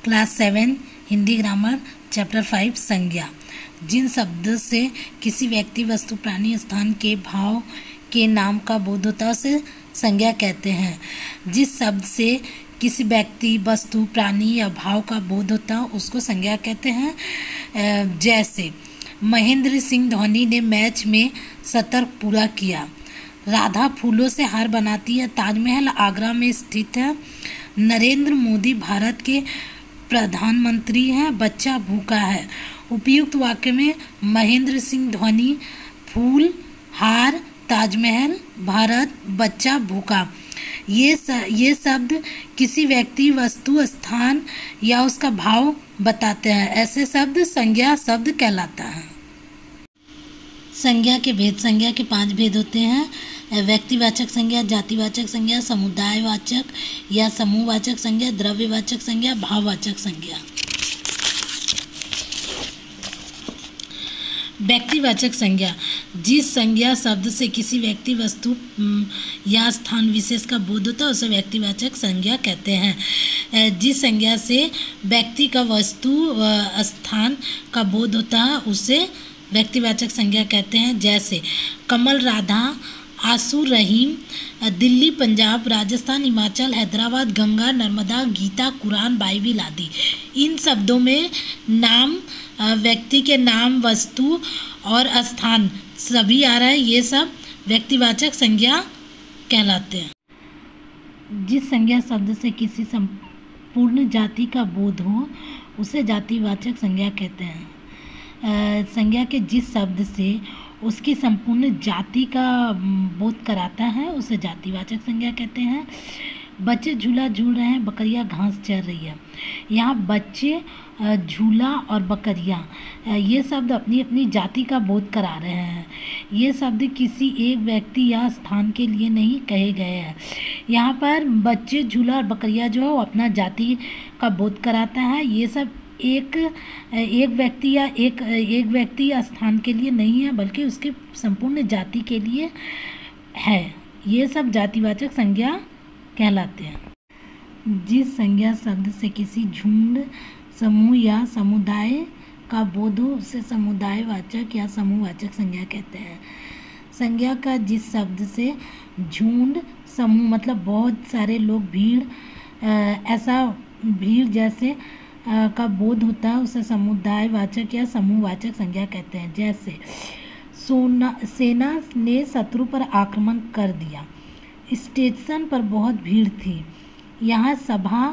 Class 7 Hindi grammar chapter 5 संज्ञा। जिन शब्द से किसी व्यक्ति, वस्तु, प्राणी, स्थान के भाव के नाम का बोध होता है उसे संज्ञा कहते हैं। जिस शब्द से किसी व्यक्ति, वस्तु, प्राणी या भाव का बोध होता है उसको संज्ञा कहते हैं। जैसे महेंद्र सिंह धोनी ने मैच में शतक पूरा किया। राधा फूलों से हार बनाती है। ताजमहल आगरा में स्थित है। नरेंद्र मोदी भारत के प्रधानमंत्री हैं। बच्चा भूखा है। उपयुक्त वाक्य में महेंद्र सिंह धोनी, फूल, हार, ताजमहल, भारत, बच्चा भूखा। ये शब्द किसी व्यक्ति, वस्तु, स्थान या उसका भाव बताते हैं। ऐसे शब्द संज्ञा शब्द कहलाता है। संज्ञा के भेद। संज्ञा के 5 भेद होते हैं। व्यक्तिवाचक संज्ञा, जातिवाचक संज्ञा, समुदायवाचक या समूहवाचक संज्ञा, द्रव्यवाचक संज्ञा, भाववाचक संज्ञा। व्यक्तिवाचक संज्ञा। जिस संज्ञा शब्द से किसी व्यक्ति, वस्तु या स्थान विशेष का बोध होता है उसे व्यक्तिवाचक संज्ञा कहते हैं। जिस संज्ञा से व्यक्ति का, वस्तु, स्थान का बोध होता है उसे व्यक्तिवाचक संज्ञा कहते हैं। जैसे कमल, राधा, आंसू, रहीम, दिल्ली, पंजाब, राजस्थान, हिमाचल, हैदराबाद, गंगा, नर्मदा, गीता, कुरान, बाइबिल आदि। इन शब्दों में नाम, व्यक्ति के नाम, वस्तु और स्थान सभी आ रहा है। ये सब व्यक्तिवाचक संज्ञा कहलाते हैं। जिस संज्ञा शब्द से किसी संपूर्ण जाति का बोध हो उसे जातिवाचक संज्ञा कहते हैं। संज्ञा के जिस शब्द से उसकी संपूर्ण जाति का बोध कराता है उसे जातिवाचक संज्ञा कहते हैं। बच्चे झूला झूल रहे हैं, बकरियां घास चर रही है। यहाँ बच्चे, झूला और बकरियां ये शब्द अपनी अपनी जाति का बोध करा रहे हैं। ये शब्द किसी एक व्यक्ति या स्थान के लिए नहीं कहे गए हैं। यहाँ पर बच्चे, झूला और बकरियां जो है वो अपना जाति का बोध कराता है। ये सब एक व्यक्ति या स्थान के लिए नहीं है बल्कि उसके संपूर्ण जाति के लिए है। ये सब जातिवाचक संज्ञा कहलाते हैं। जिस संज्ञा शब्द से किसी झुंड, समूह या समुदाय का बोध हो उसे समुदायवाचक या समूहवाचक संज्ञा कहते हैं। संज्ञा का जिस शब्द से झुंड, समूह मतलब बहुत सारे लोग, भीड़, ऐसा भीड़ जैसे का बोध होता है उसे समुदायवाचक या समूहवाचक संज्ञा कहते हैं। जैसे सेना ने शत्रु पर आक्रमण कर दिया। स्टेशन पर बहुत भीड़ थी। यहाँ सभा,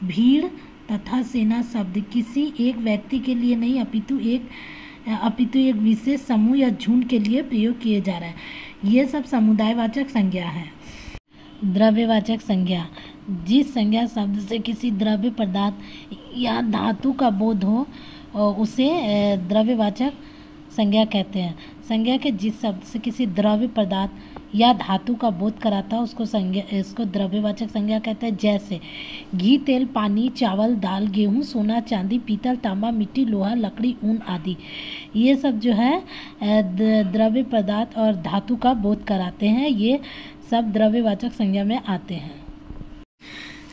भीड़ तथा सेना शब्द किसी एक व्यक्ति के लिए नहीं अपितु एक विशेष समूह या झुंड के लिए प्रयोग किए जा रहे हैं। ये सब समुदायवाचक संज्ञा है। द्रव्यवाचक संज्ञा। जिस संज्ञा शब्द से किसी द्रव्य, पदार्थ या धातु का बोध हो उसे द्रव्यवाचक संज्ञा कहते हैं। संज्ञा के जिस शब्द से किसी द्रव्य, पदार्थ या धातु का बोध कराता है इसको द्रव्यवाचक संज्ञा कहते हैं। जैसे घी, तेल, पानी, चावल, दाल, गेहूँ, सोना, चांदी, पीतल, तांबा, मिट्टी, लोहा, लकड़ी, ऊन आदि। ये सब जो है द्रव्य, पदार्थ और धातु का बोध कराते हैं। ये सब द्रव्यवाचक संज्ञा में आते हैं।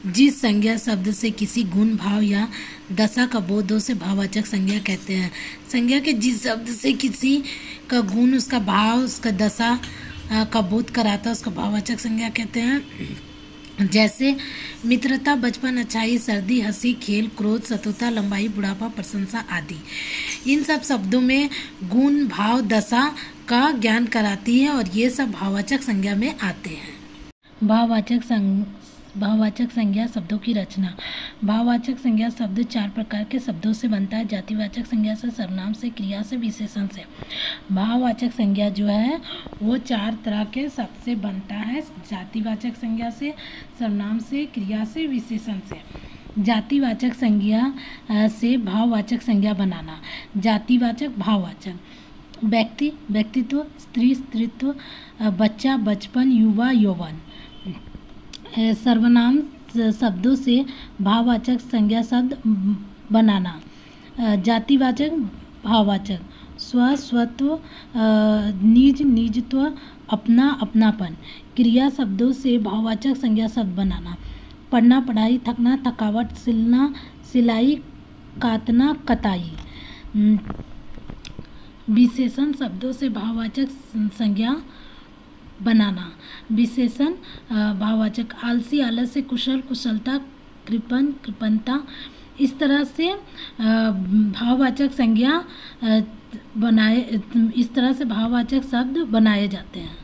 जिस संज्ञा शब्द से किसी गुण, भाव या दशा का बोध हो से भाववाचक संज्ञा कहते हैं। संज्ञा के जिस शब्द से किसी का गुण, उसका भाव, उसका दशा का बोध कराता है उसको भाववाचक संज्ञा कहते हैं। जैसे मित्रता, बचपन, अच्छाई, सर्दी, हंसी, खेल, क्रोध, सतुता, लंबाई, बुढ़ापा, प्रशंसा आदि। इन सब शब्दों में गुण, भाव, दशा का ज्ञान कराती है और ये सब भाववाचक संज्ञा में आते हैं। भाववाचक संज्ञा शब्दों की रचना। भाववाचक संज्ञा शब्द 4 प्रकार के शब्दों से बनता है। जातिवाचक संज्ञा से, सर्वनाम से, क्रिया से, विशेषण से। भाववाचक संज्ञा जो है वो 4 तरह के शब्द से बनता है। जातिवाचक संज्ञा से, सर्वनाम से, क्रिया से, विशेषण से। जातिवाचक संज्ञा से भाववाचक संज्ञा बनाना। जातिवाचक, भाववाचक। व्यक्ति, व्यक्तित्व, स्त्री, स्त्रीत्व, बच्चा, बचपन, युवा, यौवन। सर्वनाम शब्दों से भाववाचक संज्ञा शब्द बनाना। जातिवाचक, भाववाचक। स्व, स्वत्व, निज, निजत्व, अपना, अपनापन। क्रिया शब्दों से भाववाचक संज्ञा शब्द बनाना। पढ़ना पढ़ाई, थकना थकावट, सिलना सिलाई, काटना कताई। विशेषण शब्दों से भाववाचक संज्ञा बनाना। विशेषण भाववाचक आलसी आलस्य, कुशल कुशलता, कृपण कृपणता। इस तरह से भाववाचक संज्ञा इस तरह से भाववाचक शब्द बनाए जाते हैं।